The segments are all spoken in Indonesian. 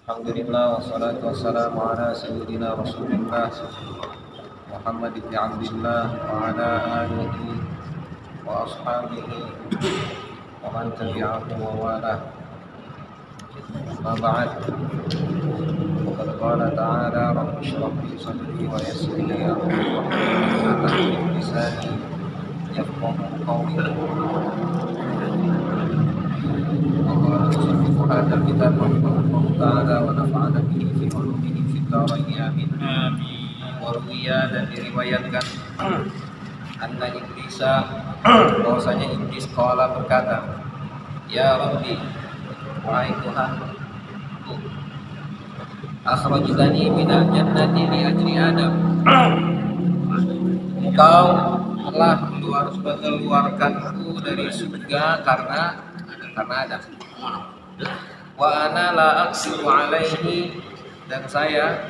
Alhamdulillah wassalatu wassalamu ala sayyidina Rasulillah Muhammad ibn Abdullah wa ala alihi wa ashabihi wa man tabi'ahu wa wala. Ma ba'd. Qad qala ta'ala rabbi shrah li sadri wa yassir li amri wa hlul lisani yafqahu qawli. هذا الكتاب رحمه الله تعالى ونفعنا به في علومه في الدارين آمين. Warwiya dan diriwayatkan anna iblisa bahwasanya iblis qala berkata, ya Rabbi, wahai Tuhanku, akhrajtani minal jannati li ajli Adam. Engkau telah mengeluarkanku dari surga karena Adam. Wa ana la aqsiru alaihi, dan saya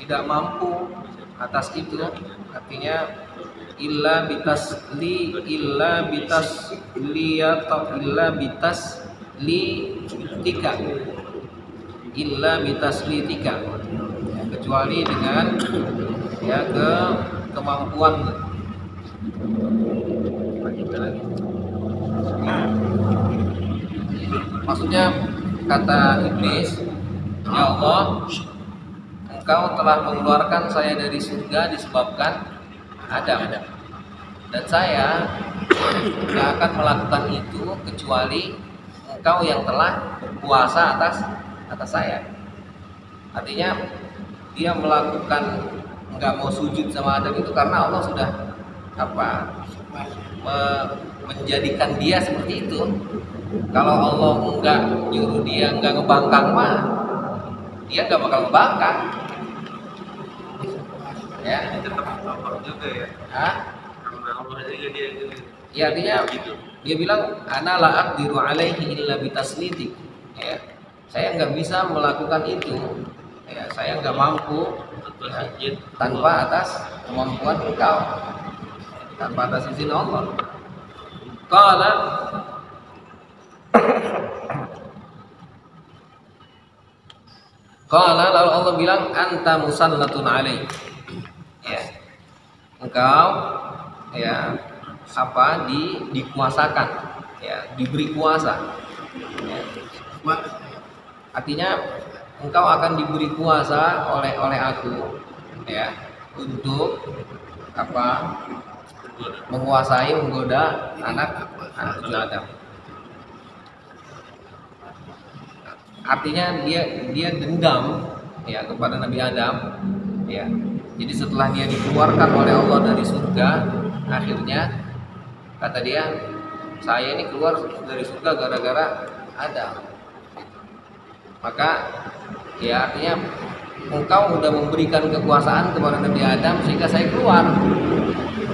tidak mampu atas itu, artinya illa bitasli tika, kecuali dengan kemampuan. Maksudnya kata iblis, ya Allah, Engkau telah mengeluarkan saya dari surga disebabkan Adam, dan saya tidak akan melakukan itu kecuali Engkau yang telah berkuasa atas saya. Artinya dia melakukan enggak mau sujud sama Adam itu karena Allah sudah menjadikan dia seperti itu. Kalau Allah enggak nyuruh dia enggak ngebangkang mah, dia enggak bakal ngebangkang. Ya, tetap Allah juga ya. Karena Allah juga dia. Ya, artinya dia bilang ana la aqdiru alaihi illa bitasliti. Ya. Saya enggak bisa melakukan itu. Ya, saya enggak mampu tanpa atas kemampuan Engkau. Tanpa atas izin Allah. Qala lalu Allah bilang anta musallatun alaih. Ya. Engkau dikuasakan, ya, diberi kuasa. Ya. Artinya engkau akan diberi kuasa oleh aku, ya, untuk menguasai, menggoda anak cucu Adam. Artinya dia dendam, ya, kepada Nabi Adam, ya. Jadi setelah dia dikeluarkan oleh Allah dari surga, akhirnya kata dia, saya ini keluar dari surga gara-gara Adam. Maka ya artinya engkau sudah memberikan kekuasaan kepada Nabi Adam sehingga saya keluar.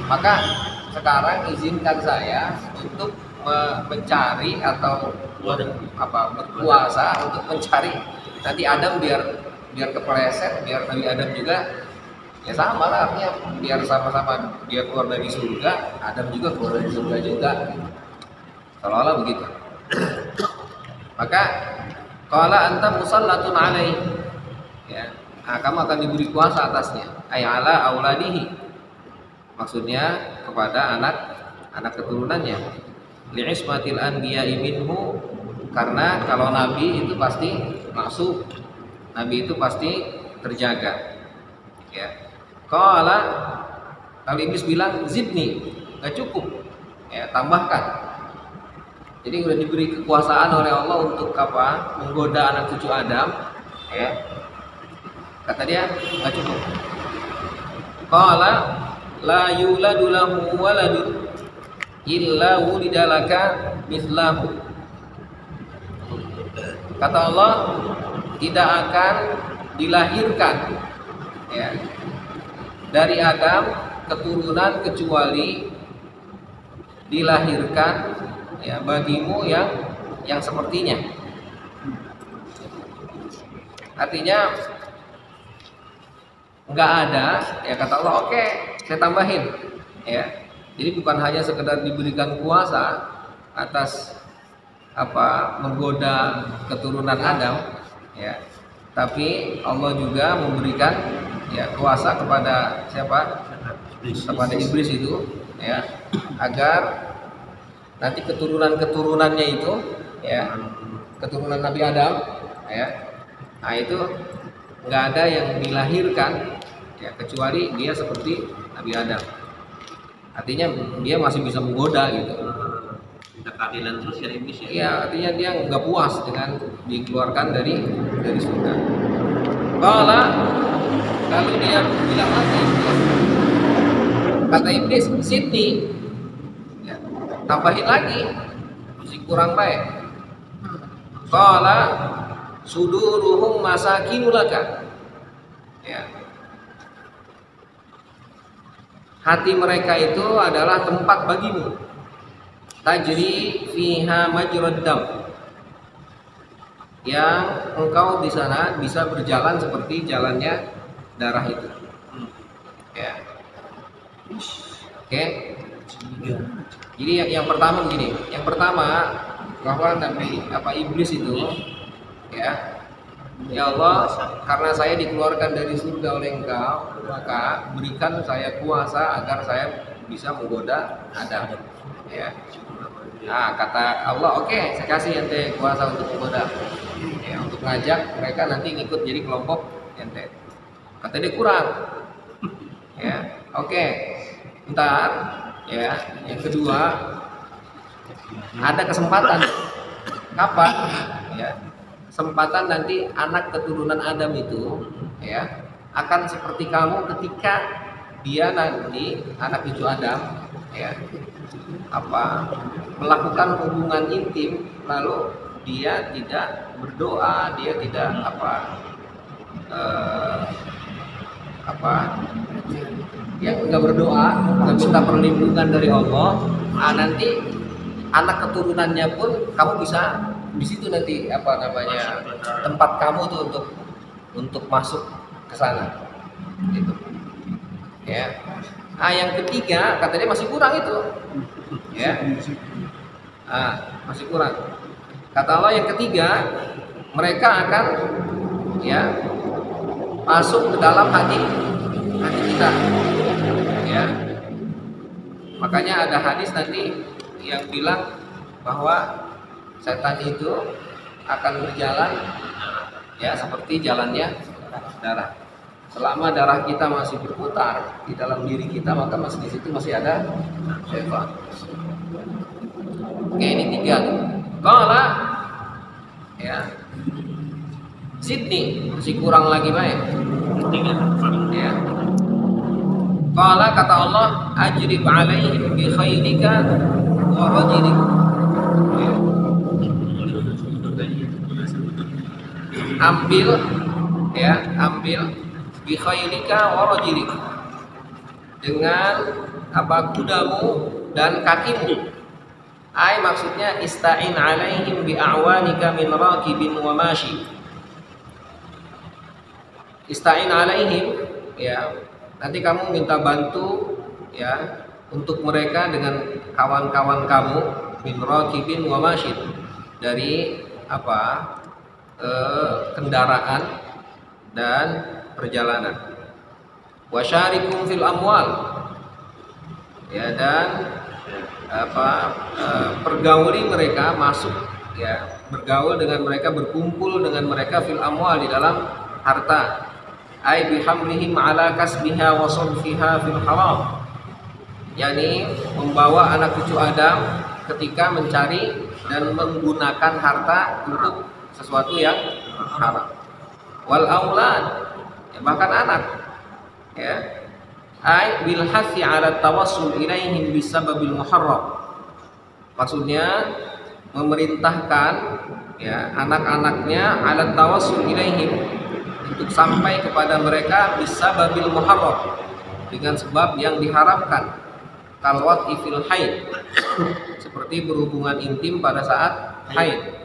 Maka sekarang izinkan saya untuk mencari atau berkuasa untuk mencari nanti Adam biar kepleset, biar Nabi Adam juga ya sama lah, artinya biar sama-sama dia keluar dari surga, Adam juga keluar dari surga juga, seolah-olah begitu. Maka qala anta musallatun alaih, ya, kamu akan diberi kuasa atasnya, ay ala auladihi, maksudnya kepada anak keturunannya, li'ismatil anbiya'i minhu, karena kalau nabi itu pasti masuk, nabi itu pasti terjaga, ya. Qala, lalu iblis bilang zidni, enggak cukup, ya, tambahkan. Jadi udah diberi kekuasaan oleh Allah untuk menggoda anak cucu Adam, ya. Kata dia enggak cukup. Qala la yuladu lahu waladun illa wulidalaka mislahu. Kata Allah, tidak akan dilahirkan, ya, dari Adam keturunan kecuali dilahirkan, ya, bagimu yang sepertinya. Artinya enggak ada, ya, kata Allah, oke, saya tambahin, ya. Jadi bukan hanya sekedar diberikan kuasa atas menggoda keturunan Adam, ya, Tapi Allah juga memberikan ya kuasa kepada siapa? Kepada iblis itu ya, agar nanti keturunan-keturunannya itu ya, keturunan Nabi Adam ya, nah itu nggak ada yang dilahirkan ya kecuali dia seperti Nabi Adam. Artinya dia masih bisa menggoda gitu. Minta keadilan terus ya iblis ya. Ya, artinya dia nggak puas dengan dikeluarkan dari surga. Kala lalu dia bilang lagi, kata iblis, Sydney, ya, tambahin lagi, masih kurang baik. Kala suduruhum masakinulaka, ya, hati mereka itu adalah tempat bagimu. Tajri fiha majrad dam, yang engkau di sana bisa berjalan seperti jalannya darah itu. Ya. Oke. Jadi yang pertama begini, yang pertama bahwa Nabi iblis itu ya, ya Allah, karena saya dikeluarkan dari surga oleh engkau, maka berikan saya kuasa agar saya bisa menggoda Adam. Ya. Nah, kata Allah, oke, saya kasih ente kuasa untuk menggoda, ya, untuk ngajak mereka nanti ngikut jadi kelompok ente. Kata dia kurang, ya, oke, ntar, ya, yang kedua ada kesempatan, kapan? Ya, kesempatan nanti anak keturunan Adam itu, ya, akan seperti kamu ketika dia nanti anak cucu Adam, ya, melakukan hubungan intim, lalu dia tidak berdoa, dia tidak yang enggak berdoa, meminta perlindungan dari Allah. Nah, nanti anak keturunannya pun kamu bisa di situ nanti tempat kamu tuh untuk masuk ke sana, gitu. Ya. Nah, yang ketiga katanya masih kurang itu, ya. Masih kurang. Kata Allah yang ketiga, mereka akan ya masuk ke dalam hati kita, ya. Makanya ada hadis nanti yang bilang bahwa setan itu akan berjalan ya seperti jalannya darah. Selama darah kita masih berputar di dalam diri kita, maka masih di situ masih ada setan. Oke, ini tiga. Kala ya Sydney masih kurang lagi baik. Ya. Kala kata Allah, ajrib alaihim bi khaylika wa rajlik. Ambil bi khaylika wa rajlik, dengan kudamu dan kakimu. Maksudnya ista'in alaihim bi a'wanika min raqibin wa mashi. Ista'in alaihim, ya, nanti kamu minta bantu ya untuk mereka dengan kawan-kawan kamu, min raqibin wa mashi, dari kendaraan dan perjalanan. Wasyarikum fil amwal, ya, dan pergauli mereka, masuk ya, bergaul dengan mereka, berkumpul dengan mereka fil amwal, di dalam harta, ai bihamlihim ala kasbiha wa sulfiha fil haram, yakni membawa anak cucu Adam ketika mencari dan menggunakan harta untuk sesuatu yang haram. Wal aulad, ya, bahkan anak, ya, ai bil hasi ala tawassul ilaihim bisababil muharram. Maksudnya memerintahkan ya anak-anaknya ala tawassul ilaihim, untuk sampai kepada mereka bisababil muharram, dengan sebab yang diharamkan. Kalwat ifil haid, seperti berhubungan intim pada saat haid.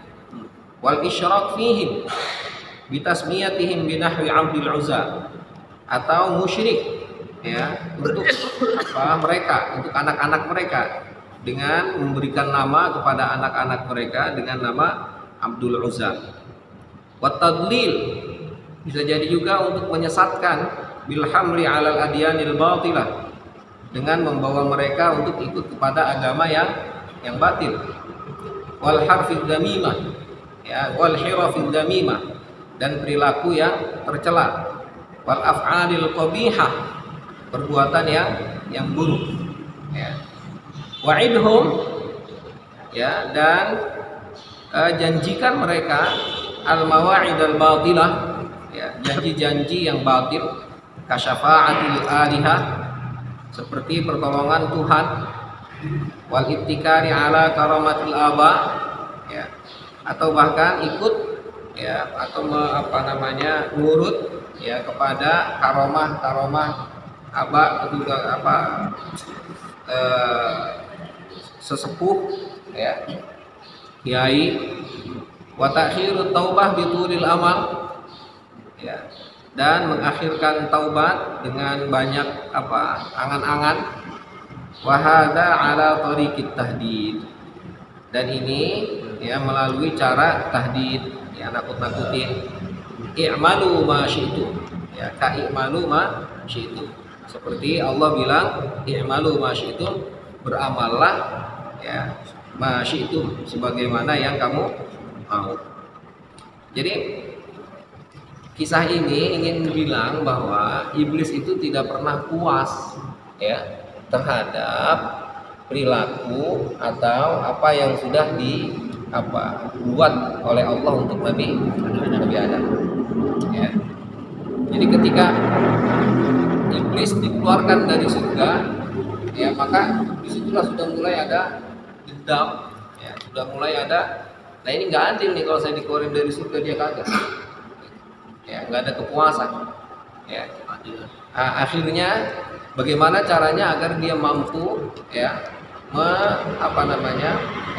Wal isyrak fihim bitasmiyatihim binahwi abdil uzza, atau musyrik ya untuk mereka, untuk anak-anak mereka, dengan memberikan nama kepada anak-anak mereka dengan nama Abdul Uzza. Wa tadlil, bisa jadi juga untuk menyesatkan bil hamli 'alal adyanil batilah, dengan membawa mereka untuk ikut kepada agama yang batil. Wal harfid damimah, ya, wal hirafid damimah, dan perilaku yang tercela. Wal af'alil qabihah, perbuatan yang buruk, ya. Wa'idhum, ya, dan janjikan mereka al mawa'id al batilah, ya, janji-janji yang batil, kasyafa'atil alihah, seperti pertolongan Tuhan, wal ibtikari ala karamatil aba, ya, atau bahkan ikut, ya, atau ngurut, ya, kepada karomah aba, juga sesepuh, ya, kiai. Wa ta'khirut taubah bitulil amal, ya, dan mengakhirkan taubat dengan banyak angan-angan. Wa hadza ala tariqit tahdid, dan ini, ya, melalui cara tahdid, ya, nakut-nakutin. I'malu ma syi'tum, ya, ka i'malu ma syi'tum, seperti Allah bilang i'malu ma syi'tum, beramallah, ya, ma syi'tum, sebagaimana yang kamu mau. Jadi kisah ini ingin bilang bahwa iblis itu tidak pernah puas, ya, terhadap perilaku atau apa yang sudah dibuat oleh Allah untuk Nabi Adam, ya. Jadi ketika iblis dikeluarkan dari surga, ya, maka disitulah sudah mulai ada dendam, ya, sudah mulai ada, nah ini nggak adil nih kalau saya dikeluarin dari surga dia kagak, ya, nggak ada kepuasan, ya. Akhirnya bagaimana caranya agar dia mampu, ya,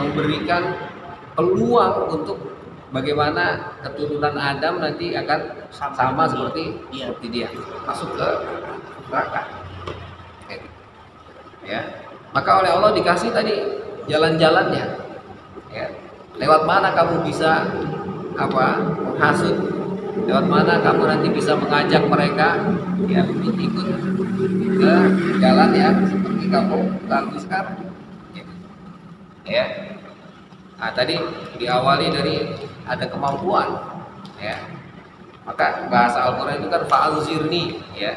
memberikan peluang untuk bagaimana keturunan Adam nanti akan sama seperti dia, masuk ke neraka, ya. Maka oleh Allah dikasih tadi jalan-jalannya, ya. Lewat mana kamu bisa menghasut, lewat mana kamu nanti bisa mengajak mereka, ya, untuk ikut ke jalan yang seperti kamu lalui sekarang, ya. Nah, tadi diawali dari ada kemampuan, ya. Maka bahasa Al-Qur'an itu kan fa'alzirni, ya,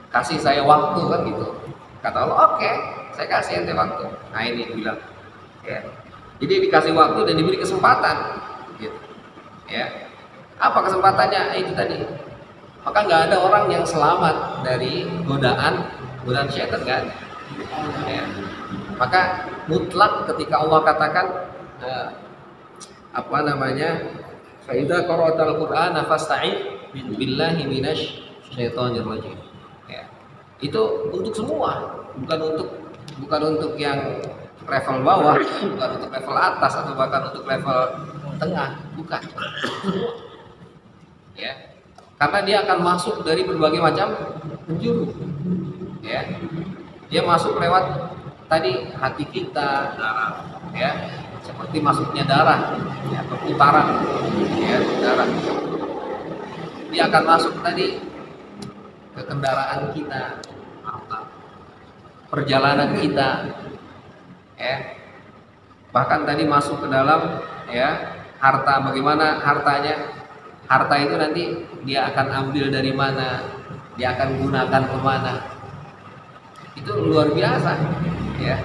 kasih saya waktu, kan gitu. Kata Allah, oke, saya kasih ente waktu. Nah ini bilang, ya. Jadi dikasih waktu dan diberi kesempatan, gitu, ya. Apa kesempatannya? Itu tadi. Maka nggak ada orang yang selamat dari godaan syaitan, kan? Ya. Maka mutlak ketika Allah katakan fa idza qara'tal qur'ana fasta'id billahi minasy syaithanir rajim. Ya. Itu untuk semua, bukan untuk yang level bawah, bukan untuk level atas, atau bahkan untuk level tengah, bukan. Ya. Karena dia akan masuk dari berbagai macam penjuru, ya. Dia masuk lewat tadi hati kita, ya, seperti masuknya darah, ya, perputaran, ya, darah. Dia akan masuk tadi ke kendaraan kita, perjalanan kita, ya. Bahkan tadi masuk ke dalam, ya, harta. Bagaimana hartanya? Harta itu nanti dia akan ambil dari mana, dia akan gunakan kemana, itu luar biasa, ya.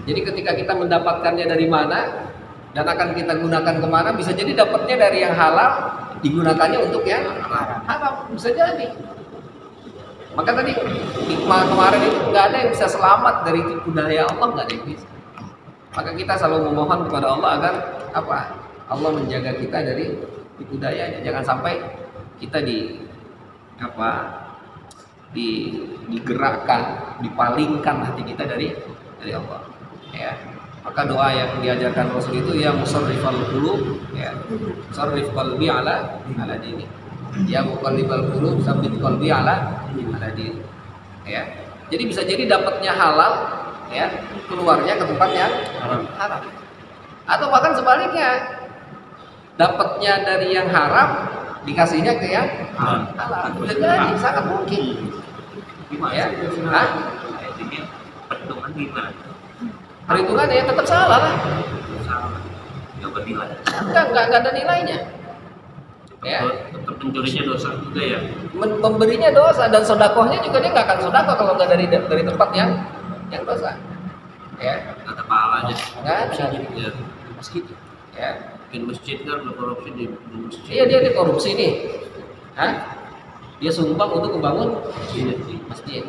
Jadi ketika kita mendapatkannya dari mana dan akan kita gunakan kemana, bisa jadi dapatnya dari yang halal, digunakannya untuk yang haram, bisa jadi. Maka tadi hikmah kemarin itu nggak ada yang bisa selamat dari tipu daya Allah, nggak ada yang bisa. Maka kita selalu memohon kepada Allah agar Allah menjaga kita dari tipu dayanya. Jangan sampai kita digerakkan, dipalingkan hati kita dari Allah, ya. Maka doa yang diajarkan Rasul itu, ya musarrifal qulub, ya, sarrif qalbi ala dini, ya muqallibal qulub tsabbit qalbi ala dini, ya. Jadi bisa jadi dapatnya halal, ya, keluarnya ke tempat yang haram. Atau bahkan sebaliknya, dapatnya dari yang haram, dikasihnya ke yang halal. Bisa jadi, sangat mungkin. Gimana? Ya, Hah? Intinya perhitungan gimana? Perhitungannya ya tetap salah lah. Salah. Nggak bernilai. Enggak ada nilainya. Ya. Tetap pencurinya dosa juga ya. Pemberinya dosa dan sodakohnya juga dia nggak akan sodakoh kalau nggak dari tempat yang dosa. Ya. Nggak ada pahalanya. Nggak ada. Ya. Masjid. Ya. Bikin masjid kan korupsi di masjid. Iya dia korupsi nih. Hah? Dia sumbang untuk membangun masjid.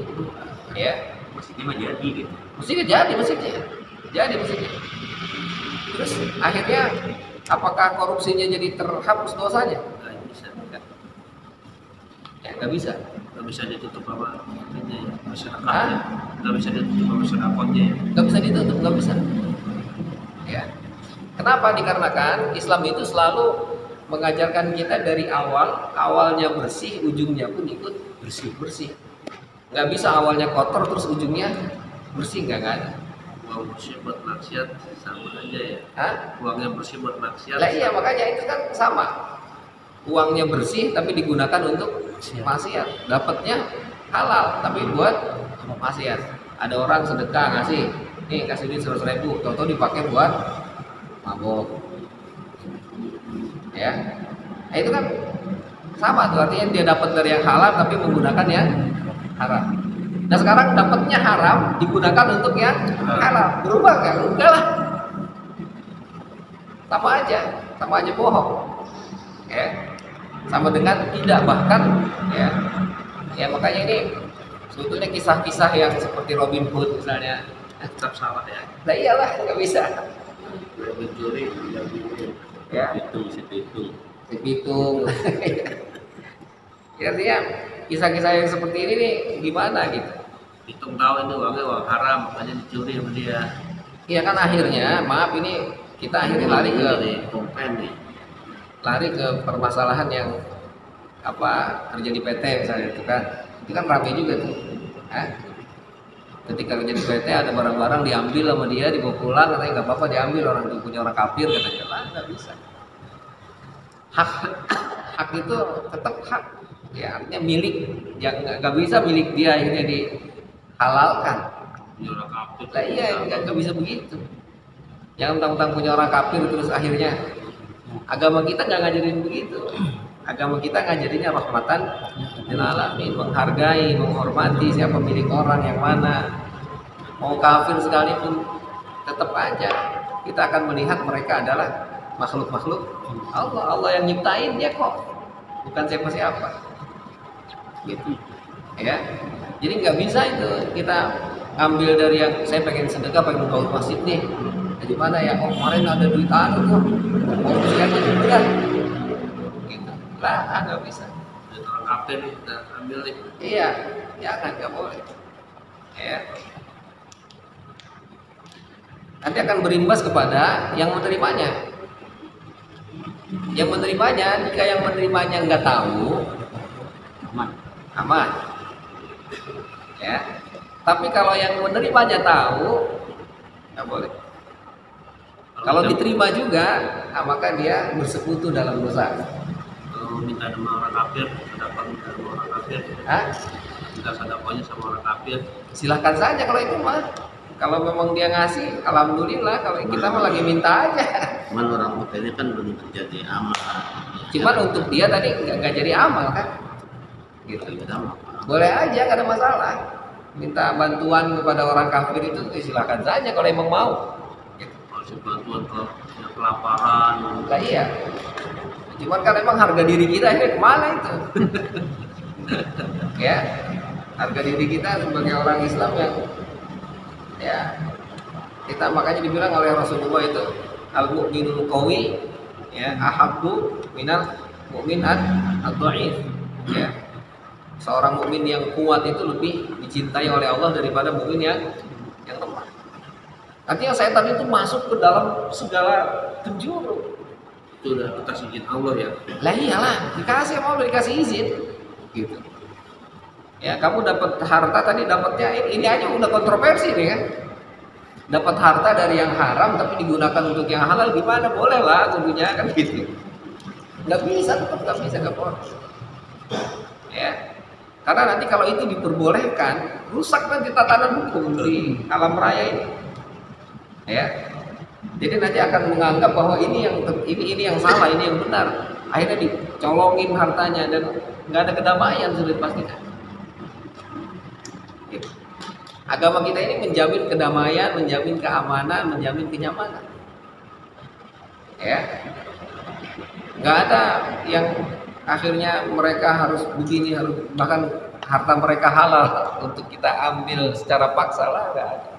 Ya. Masjidnya mah jadi gitu. Masjidnya jadi masjidnya. Terus akhirnya apakah korupsinya jadi terhapus dosanya? Nggak bisa. Ya nggak bisa. Nggak bisa ditutup apa ini ya, masyarakatnya. Hah? Nggak bisa ditutup apa masyarakatnya. Nggak bisa ditutup, nggak bisa. Ya. Kenapa? Dikarenakan Islam itu selalu mengajarkan kita dari awalnya bersih, ujungnya pun ikut bersih. Nggak bisa awalnya kotor terus ujungnya bersih, nggak ada. Uang bersih buat maksiat sama aja ya. Hah? Uangnya bersih buat maksiat. Lah iya makanya itu kan sama. Uangnya bersih tapi digunakan untuk maksiat. Dapatnya halal tapi buat maksiat. Ada orang sedekah ngasih, nih kasih duit 100.000, toto dipakai buat mabok. Ya. Nah, itu kan sama tuh, artinya dia dapat dari yang halal tapi menggunakan yang haram. Nah sekarang dapatnya haram digunakan untuk yang halal, berubah nggak? Enggak lah, sama aja bohong. Ya, sama dengan tidak, bahkan ya makanya ini sebetulnya kisah-kisah yang seperti Robin Hood misalnya, Tetap salah ya. nah iyalah nggak bisa. Mencuri tidak boleh. Ya. Hitung. Hitung. Ya, artinya kisah-kisah yang seperti ini nih gimana gitu. Hitung tahu ini uangnya uang haram, makanya dicuri sama dia. Iya kan akhirnya, maaf ini kita akhirnya lari ke permasalahan yang kerja di PT misalnya itu kan ramai juga tuh. Ketika kerja di PT ada barang-barang diambil sama dia, dibawa pulang, katanya nggak apa-apa diambil, orang itu punya orang kafir, katanya lah nggak bisa. Hak itu tetap hak, ya artinya milik, yang nggak bisa milik dia akhirnya dihalalkan. Punya orang kafir. Lah iya nggak bisa begitu. Jangan mentang-mentang punya orang kafir terus akhirnya agama kita nggak ngajarin begitu. Agama kita ngajarinnya rahmatan lil alamin, menghargai, menghormati siapa milik orang yang mana. Mau kafir sekalipun tetap aja kita akan melihat mereka adalah makhluk-makhluk Allah yang nyiptain dia kok, bukan siapa-siapa. Gitu. Ya. Jadi nggak bisa itu kita ambil dari yang saya pengen sedekah, pengen bangun masjid nih. Dari mana ya? Oh kemarin ada duit tuh. Oh siapa juga? Gitu. Lah nggak bisa. Dan orang kafir kita ambil nih. Iya, jangan, nggak boleh. Ya. Nanti akan berimbas kepada yang menerimanya. Yang menerimanya, jika yang menerimanya nggak tahu, aman. Ya. Tapi kalau yang menerimanya tahu, nggak boleh. Kalau diterima juga, maka dia bersekutu dalam dosa. Kalau minta sama orang kafir, dapat minta sama orang kafir. Minta sedekahnya sama orang kafir. Silahkan saja kalau itu mah. Kalau memang dia ngasih, alhamdulillah. Kalau kita mah lagi minta aja. Cuman orang kafir ini kan belum terjadi amal. Cuman untuk dia tadi nggak jadi amal kan? Gitu. Boleh aja, nggak ada masalah. Minta bantuan kepada orang kafir itu silahkan saja kalau emang mau. Kalau bantuan ke yang kelaparan. Lah iya. Cuman kan emang harga diri kita ini kemana itu? Ya, harga diri kita sebagai orang Islam yang ya kita makanya dibilang oleh Rasulullah itu al-mu'minul qawi ya ahabbu minal mu'min ad-dha'if. Ya. Seorang mukmin yang kuat itu lebih dicintai oleh Allah daripada mukmin yang lemah. Artinya setan itu masuk ke dalam segala penjuru. Itu udah atas izin Allah ya. Lah iyalah, dikasih sama Allah, dikasih izin. Gitu. Ya, kamu dapat harta tadi dapatnya ini aja udah kontroversi nih kan. Dapat harta dari yang haram tapi digunakan untuk yang halal gimana? Boleh lah tentunya kan gitu. Nggak bisa, tetap nggak bisa, nggak boleh. Ya, karena nanti kalau itu diperbolehkan, rusak nanti tatanan hukum di alam raya ini. Ya, jadi nanti akan menganggap bahwa ini yang salah, ini yang benar. Akhirnya dicolongin hartanya dan nggak ada kedamaian sudah dipastikan. Gitu. Agama kita ini menjamin kedamaian, menjamin keamanan, menjamin kenyamanan. Ya, nggak ada yang akhirnya mereka harus begini, harus bahkan harta mereka halal untuk kita ambil secara paksa lah, nggak ada.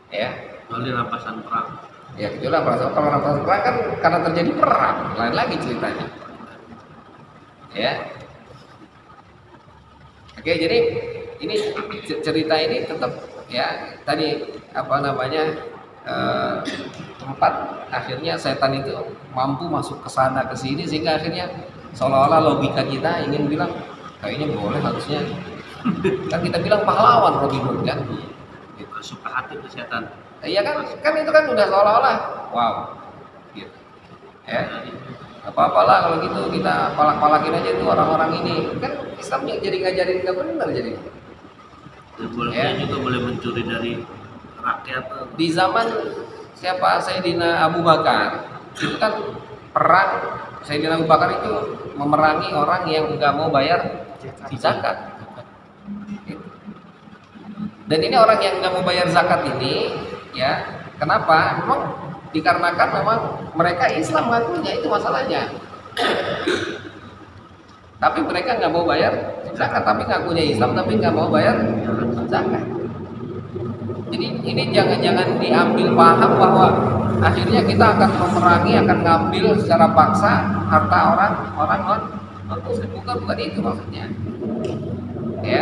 Ya, kecuali rampasan perang. Ya kecuali kalau rampasan perang kan karena terjadi perang, lain lagi ceritanya. Ya, oke, jadi ini cerita ini tetap ya tadi apa namanya tempat akhirnya setan itu mampu masuk ke sana ke sini sehingga akhirnya seolah-olah logika kita ingin bilang kayaknya boleh harusnya kan kita bilang pahlawan Robin Hood kan. Suka hati ke setan. Iya kan itu kan udah seolah-olah wow gitu. Ya apa-apalah kalau gitu kita palak-palakin aja tuh orang-orang ini kan Islamnya jadi ngajarin nggak benar jadi. Ya. Juga boleh mencuri dari rakyat. Di zaman siapa Sayyidina Abu Bakar itu kan perang Sayyidina Abu Bakar itu memerangi orang yang nggak mau bayar zakat. Dan ini orang yang nggak mau bayar zakat ini, ya kenapa? Memang dikarenakan memang mereka Islam ngakunya itu masalahnya. Tapi mereka nggak mau bayar zakat, tapi ngakunya Islam, tapi nggak mau bayar zakat. Jadi ini jangan diambil paham bahwa akhirnya kita akan memerangi, akan ngambil secara paksa harta orang non-Muslim. Bukan itu maksudnya. Ya,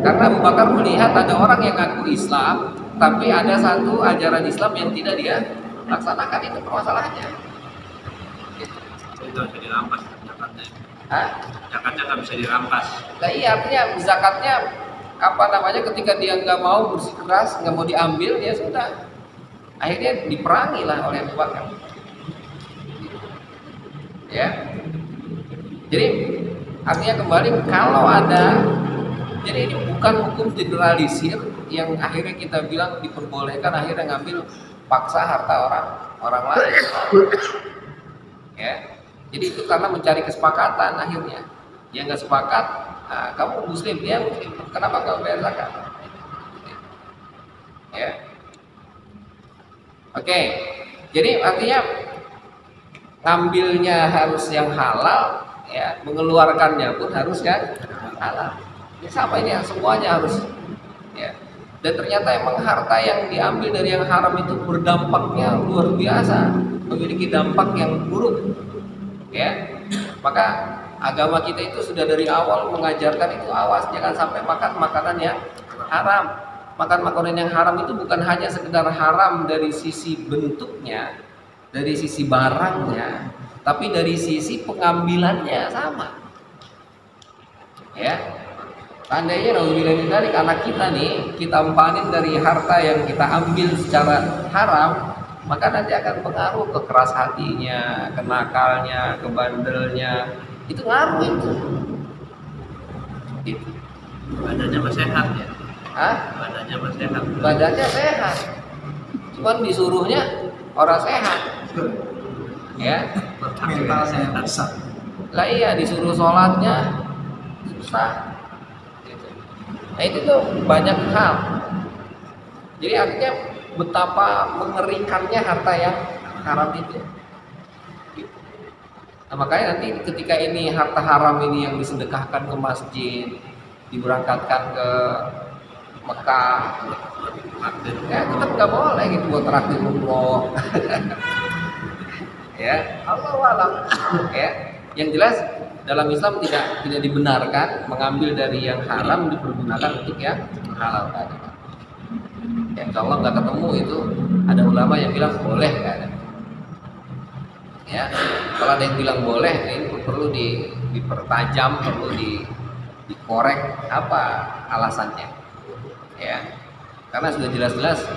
karena Abu Bakar melihat ada orang yang ngaku Islam, tapi ada satu ajaran Islam yang tidak dia laksanakan, itu permasalahannya. Itu bisa dirampas zakatnya. Zakatnya nggak bisa dirampas. Nah iya, artinya zakatnya apa namanya ketika dia nggak mau bersikeras, nggak mau diambil, ya sudah. Akhirnya diperangi lah oleh Abu Bakar. Ya, jadi artinya kembali kalau ada. Jadi ini bukan hukum generalisir yang akhirnya kita bilang diperbolehkan akhirnya ngambil paksa harta orang lain. Ya, jadi itu karena mencari kesepakatan akhirnya. Yang nggak sepakat, nah, kamu Muslim, dia Muslim, kenapa nggak bayar zakat? Ya, oke. Jadi artinya ngambilnya harus yang halal, ya, mengeluarkannya pun harus yang halal. Ya, sama ini semuanya harus ya. Dan ternyata emang harta yang diambil dari yang haram itu berdampaknya luar biasa, memiliki dampak yang buruk. Ya. Maka agama kita itu sudah dari awal mengajarkan itu awas jangan sampai makan makanan yang haram. Makan makanan yang haram itu bukan hanya sekedar haram dari sisi bentuknya, dari sisi barangnya, tapi dari sisi pengambilannya sama. Ya. Seandainya dari anak kita nih kita empanin dari harta yang kita ambil secara haram, maka nanti akan pengaruh ke keras hatinya, kenakalnya, kebandelnya, itu ngaruh itu. Gitu. Badannya masih sehat ya? Hah? Badannya masih sehat. Badannya sehat, cuman disuruhnya orang sehat. Ya. Mentalnya rusak. Lah iya disuruh sholatnya susah. Nah itu tuh banyak hal. Jadi artinya betapa mengerikannya harta yang haram itu. Nah, makanya nanti ketika ini harta haram ini yang disedekahkan ke masjid, diberangkatkan ke Mekah, ya tetap nggak boleh gitu buat traktir umroh. Ya, Allah alam. Ya, yang jelas dalam Islam tidak dibenarkan mengambil dari yang haram dipergunakan untuk yang halal tadi. Ya, kalau nggak ketemu itu ada ulama yang bilang boleh kan? Ya, kalau ada yang bilang boleh, ini perlu dipertajam, perlu dikorek apa alasannya. Ya, karena sudah jelas-jelas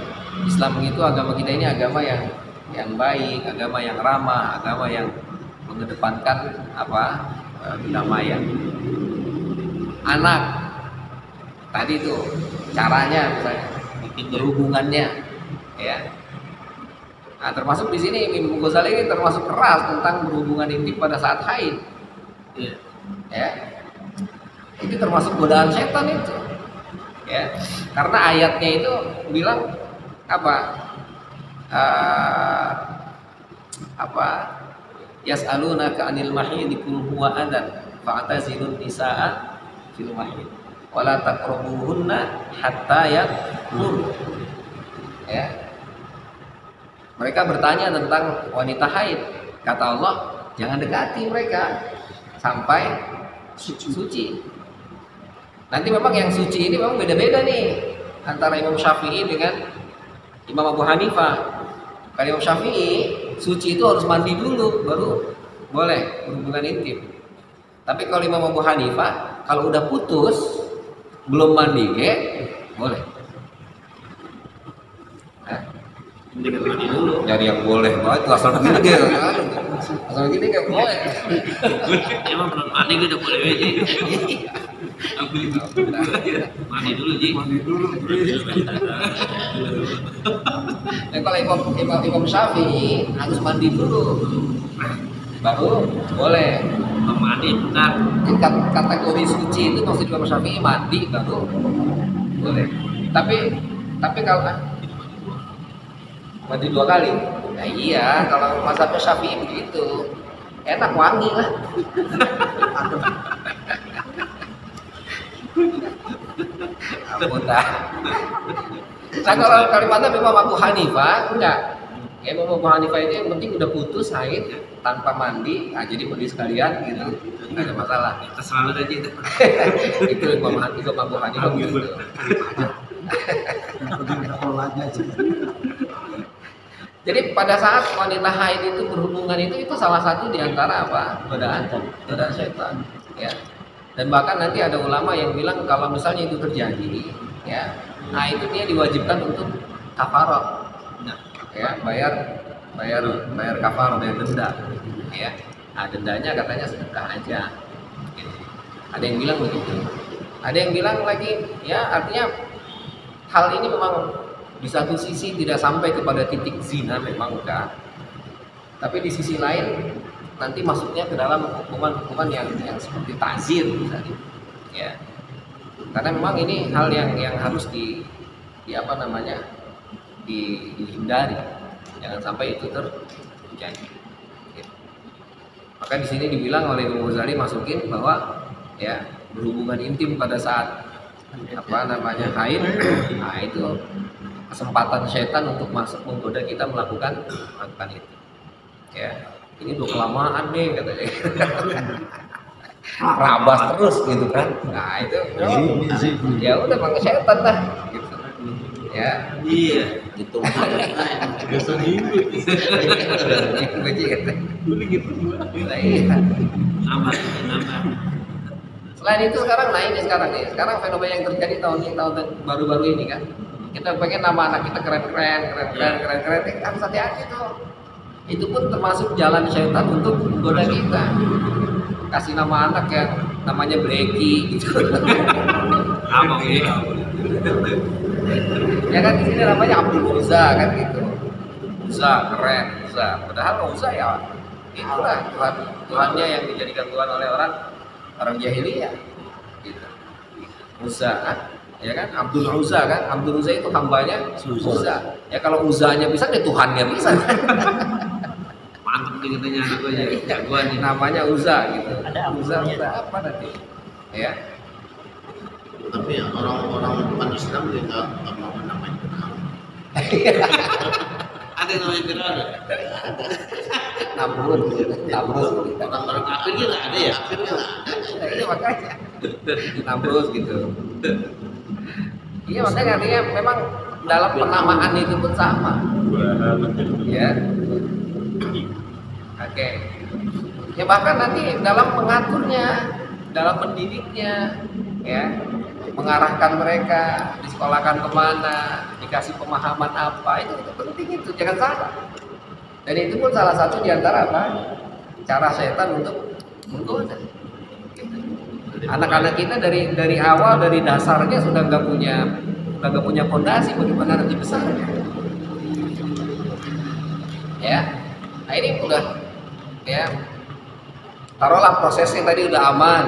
Islam itu agama kita ini agama yang baik, agama yang ramah, agama yang mengedepankan kedamaian. Anak tadi itu caranya misalnya berhubungannya, ya. Nah, termasuk di sini Imam Ghazali ini termasuk keras tentang berhubungan intim pada saat haid. Ya. Itu termasuk godaan setan itu. Ya. Karena ayatnya itu bilang yas'alunaka 'anil mahid qul huwa adan fa'tazilun nisaa fil mahid wala taqrabuhunna hatta yatahur. Ya. Mereka bertanya tentang wanita haid. Kata Allah, jangan dekati mereka sampai suci. Nanti memang yang suci ini memang beda-beda nih antara Imam Syafi'i dengan Imam Abu Hanifah. Kalau Imam Syafi'i, suci itu harus mandi dulu baru boleh berhubungan intim. Tapi kalau Imam Abu Hanifah, kalau udah putus belum mandi boleh. Mandi dulu. Dari yang boleh banget, asal begini dia. Asal begini nggak boleh. Emang belum mandi udah boleh aja. Mandi dulu Ji. Kalau Imam Syafi'i harus mandi dulu, baru boleh. Mandi bentar. Kategori suci itu maksud Imam Syafi'i mandi baru boleh. Tapi kalau mandi 2 kali, nah iya kalau mazhabnya Syafi'i begitu, enak wangi lah. Ampun dah. Nah kalau kalimatnya Imam Abu Hanifah enggak. Ya, Imam Abu Hanifah itu yang penting udah putus haid tanpa mandi, nah jadi mandi sekalian gitu, nggak ada masalah. Kita selalu aja itu. Itu Imam Abu Hanifah gitu. Jadi pada saat wanita haid itu berhubungan itu salah satu diantara godaan setan, ya. Dan bahkan nanti ada ulama yang bilang kalau misalnya itu terjadi, ya, nah itu dia diwajibkan untuk kafarah, ya, bayar kafarah, bayar denda, ya. Nah dendanya katanya sedekah aja. Gitu. Ada yang bilang begitu, ada yang bilang lagi, ya artinya hal ini memang di satu sisi tidak sampai kepada titik zina, memang enggak, tapi di sisi lain nanti masuknya ke dalam hukuman yang seperti ta'zir misalnya, ya. Karena memang ini hal yang harus dihindari, jangan sampai itu terjadi. Gitu. Maka di sini dibilang oleh Imam Ghazali masukin bahwa ya berhubungan intim pada saat haid, nah itu kesempatan setan untuk masuk menggoda kita melakukan itu. Ya, ini udah kelamaan nih katanya. Rabas terus gitu kan. Nah, itu ya udah pakai setan dah gitu. Ya. Iya. Gitu. Nambah. Selain itu sekarang sekarang fenomena yang terjadi tahun baru-baru ini kan. Kita pengen nama anak kita keren, harus hati-hati tuh. Itu pun termasuk jalan setan untuk menggoda kita. Kasih nama anak yang namanya Blacky gitu. Apa ya? Ya kan di sini namanya Abdul Uzza kan gitu. Uzza keren, Uzza. Padahal Uzza ya itulah Tuhannya yang dijadikan Tuhan oleh orang jahiliyah. Gitu. Uzza kan? Ya kan, Abdul Uzza kan, Abdul Uzza itu hambanya Uzza. Ya kalau Uzzanya bisa, ya Tuhannya bisa. Mantap nih katanya anak gue ya. Jagoan nih. Namanya Uzza gitu. Ada Uzza Uzza apa nanti? Ya. Tapi orang bukan Islam juga nggak mau namain Fir'aun. Ada yang namanya Fir'aun. Namrud. Orang Akhirnya nggak ada ya. akhirnya nggak ada. Iya makanya. Namrud gitu. Iya makanya artinya memang dalam penamaan itu pun sama. Ya. Oke. Ya bahkan nanti dalam mengaturnya, dalam mendidiknya, ya, mengarahkan mereka, disekolahkan kemana, dikasih pemahaman apa, itu penting itu, jangan salah. Dan itu pun salah satu diantara cara setan untuk menggoda. Anak-anak kita dari awal, dari dasarnya sudah nggak punya fondasi, bagaimana nanti besarnya. Ya, nah ini udah ya, taruhlah prosesnya tadi udah aman,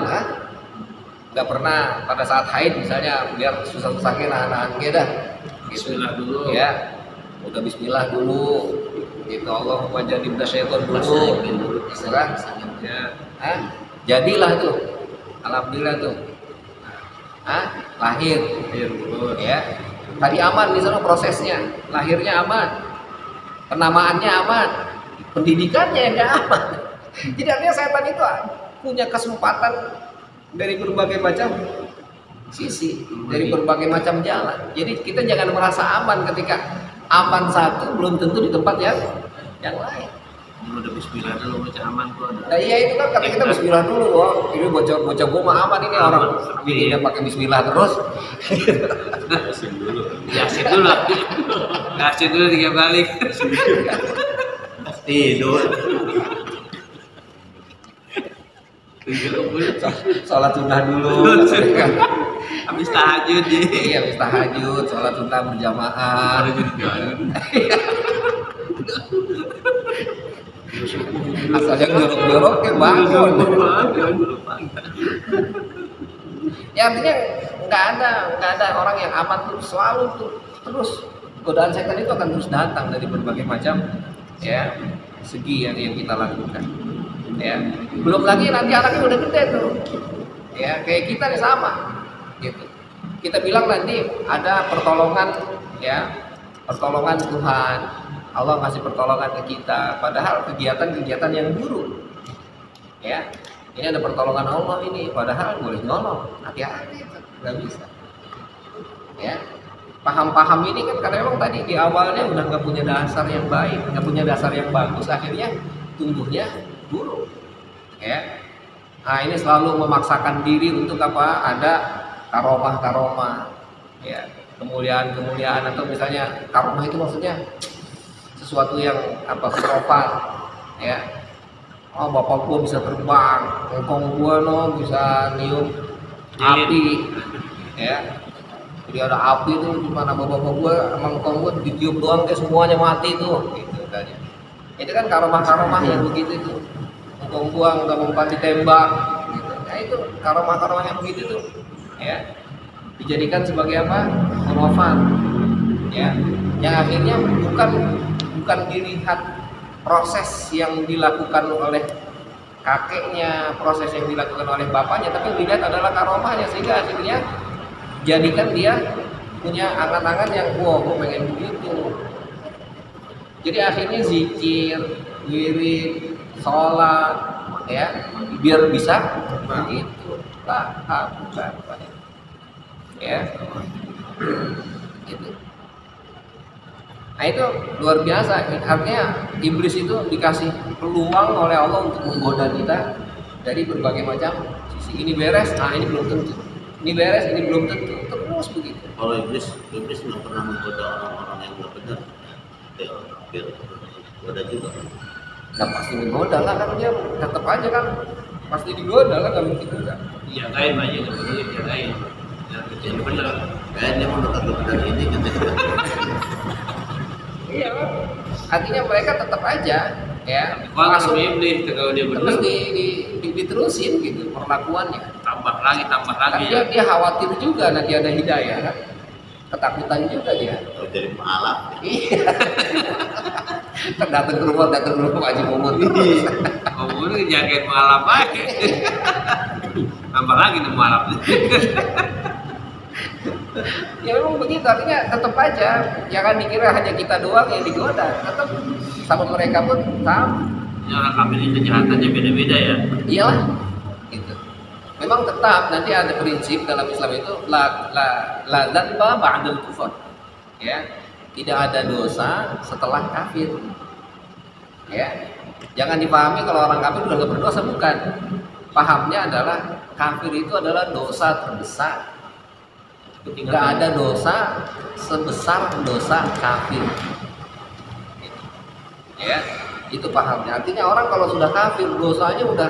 nggak pernah pada saat haid misalnya biar susah-susahnya nahan-nahan dah, gitu. Bismillah dulu. Ya, udah Bismillah dulu, gitu. Allahumma jannibna syaitan dulu, gitu kan? Ya, jadilah tuh, alhamdulillah tuh, lahir, ya. Tadi aman di sana prosesnya, lahirnya aman, penamaannya aman, pendidikannya yang nggak aman. Jadi artinya setan itu punya kesempatan dari berbagai macam sisi, dari berbagai macam jalan. Jadi kita jangan merasa aman ketika aman satu belum tentu di tempat yang lain. Udah Bismillah dulu baca aman tuh ada. Nah iya itu kan kata kita Bismillah dulu, wah ini bocah gua mah aman ini orang ini dia pakai Bismillah terus. Yasin dulu. Yasin dulu 3 kali. Tidur. Sholat sunnah dulu. Habis tahajud ya. Iya habis tahajud, sholat sunnah berjamaah. Asal yang jorok-jorok ya bangun. Ya artinya nggak ada orang yang aman tuh, selalu tuh terus godaan setan itu akan terus datang dari berbagai macam ya segi yang kita lakukan. Ya, belum lagi nanti anaknya udah gede tuh, ya kayak kita nih sama, gitu. Kita bilang nanti ada pertolongan, ya pertolongan Tuhan, Allah ngasih pertolongan ke kita, padahal kegiatan-kegiatan yang buruk, ya ini ada pertolongan Allah ini, padahal boleh nyolong, hati-hati, nggak bisa, ya paham-paham ini kan karena memang tadi di awalnya udah nggak punya dasar yang baik, nggak punya dasar yang bagus, akhirnya tumbuhnya buruk, ya. Nah ini selalu memaksakan diri untuk apa? Ada karomah, ya, kemuliaan atau misalnya karomah itu maksudnya sesuatu yang apa seropan, ya. Oh bapak gua bisa terbang, engkong gua bisa nium api, ya. Jadi ada api tuh di mana bapak gua emang engkong gua ditiup doang kayak semuanya mati tuh, gitu kan. Itu kan karomah yang begitu itu. Engkong buang nggak mempan ditembak gitu. Nah itu karomah yang begitu tuh ya dijadikan sebagai apa? Khurafat ya, yang akhirnya bukan dilihat proses yang dilakukan oleh kakeknya, proses yang dilakukan oleh bapaknya, tapi dilihat adalah karomahnya, sehingga akhirnya jadikan dia punya angan-angan yang wow gue pengen begitu. Jadi akhirnya zikir, wirid, sholat, ya, biar bisa begitu. Ya, itu. Nah itu luar biasa. Artinya iblis itu dikasih peluang oleh Allah untuk menggoda kita dari berbagai macam sisi. Ini beres, nah ini belum tentu. Ini beres, ini belum tentu. Terus begitu. Kalau iblis nggak pernah menggoda orang-orang yang nggak benar. Biar goda juga. Nah pasti menggoda lah kan dia tetap aja kan pasti digoda lah kalau mungkin enggak. Iya kain aja nggak perlu dijagain. Jadi benar. Kayaknya mendekat kepada ini gitu. Iya kan. Artinya mereka tetap aja ya Masuk iblis kalau dia benar. terus diterusin gitu perlakuannya. Tambah lagi Kan ya. dia khawatir juga nanti ada hidayah kan. Ketakutan juga dia. Kalau jadi pemalas. Iya. Kan datang ke rumah Haji Mumun. Kamu ini jagain malam aja. Tambah lagi nih malam. Ya memang begitu, artinya tetap aja jangan dikira hanya kita doang yang digoda, tetap sama mereka pun sama. Ini orang kafir ini kejahatannya beda-beda ya. Iyalah, gitu. Memang tetap nanti ada prinsip dalam Islam itu la dzanba ba'dal kufur. Ya, tidak ada dosa setelah kafir. Ya, jangan dipahami kalau orang kafir sudah nggak berdosa, bukan. Pahamnya adalah kafir itu adalah dosa terbesar. Nggak ada dosa sebesar dosa kafir. Ya, Itu pahamnya. Artinya orang kalau sudah kafir, dosanya udah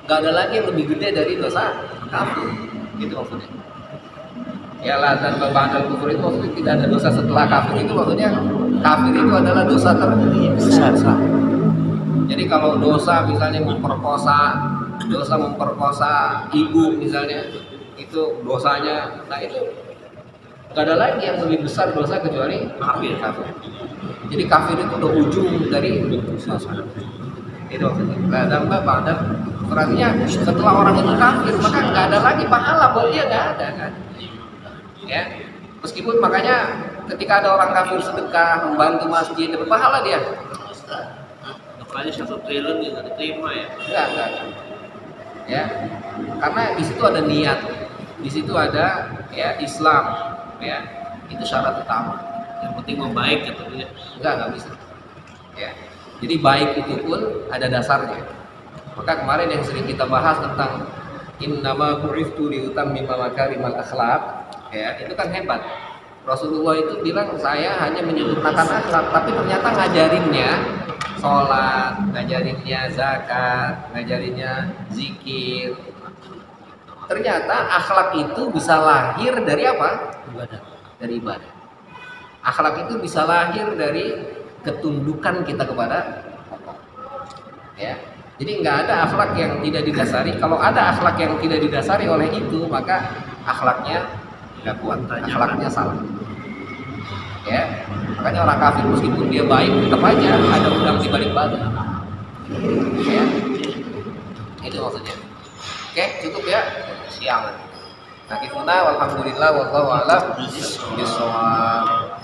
nggak ada lagi yang lebih gede dari dosa kafir. Gitu maksudnya. Ya lah, dan ba'dal kufur itu maksudnya tidak ada dosa setelah kafir, itu maksudnya kafir itu adalah dosa terbesar. Jadi kalau dosa misalnya memperkosa ibu misalnya, itu dosanya, nah itu nggak ada lagi yang lebih besar dosa kecuali kafir. Jadi kafir itu udah ujung dari dosa. Itu maksudnya. Nah, dan ba'dal artinya setelah orang itu kafir maka nggak ada lagi pahala buat dia, nggak ada kan. Ya, meskipun makanya ketika ada orang kafir sedekah, membantu masjid, dapat pahala dia. Makanya 1 triliun nggak diterima ya. Enggak. Ya, karena di situ ada niat, di situ ada ya Islam, ya itu syarat utama. Yang penting mau baik gitu ya. Enggak bisa. Ya, jadi baik itu pun ada dasarnya. Maka kemarin yang sering kita bahas tentang innama bu'itsu liutammima makarimal akhlaq. Ya, itu kan hebat. Rasulullah itu bilang saya hanya menyempurnakan akhlak, tapi ternyata ngajarinnya sholat, ngajarinnya zakat, ngajarinnya zikir. Ternyata akhlak itu bisa lahir dari apa? Ibadah. Dari ibadah. Akhlak itu bisa lahir dari ketundukan kita kepada Allah. Ya. Jadi nggak ada akhlak yang tidak didasari. Kalau ada akhlak yang tidak didasari oleh itu, maka akhlaknya nggak kuat, akhlaknya salah. Ya, makanya orang kafir meskipun dia baik tetap aja ada udang di balik batu. Ya, itu maksudnya. Oke, cukup ya. Siang. Nakifuna walhamdulillah wallahu a'lam bishawab.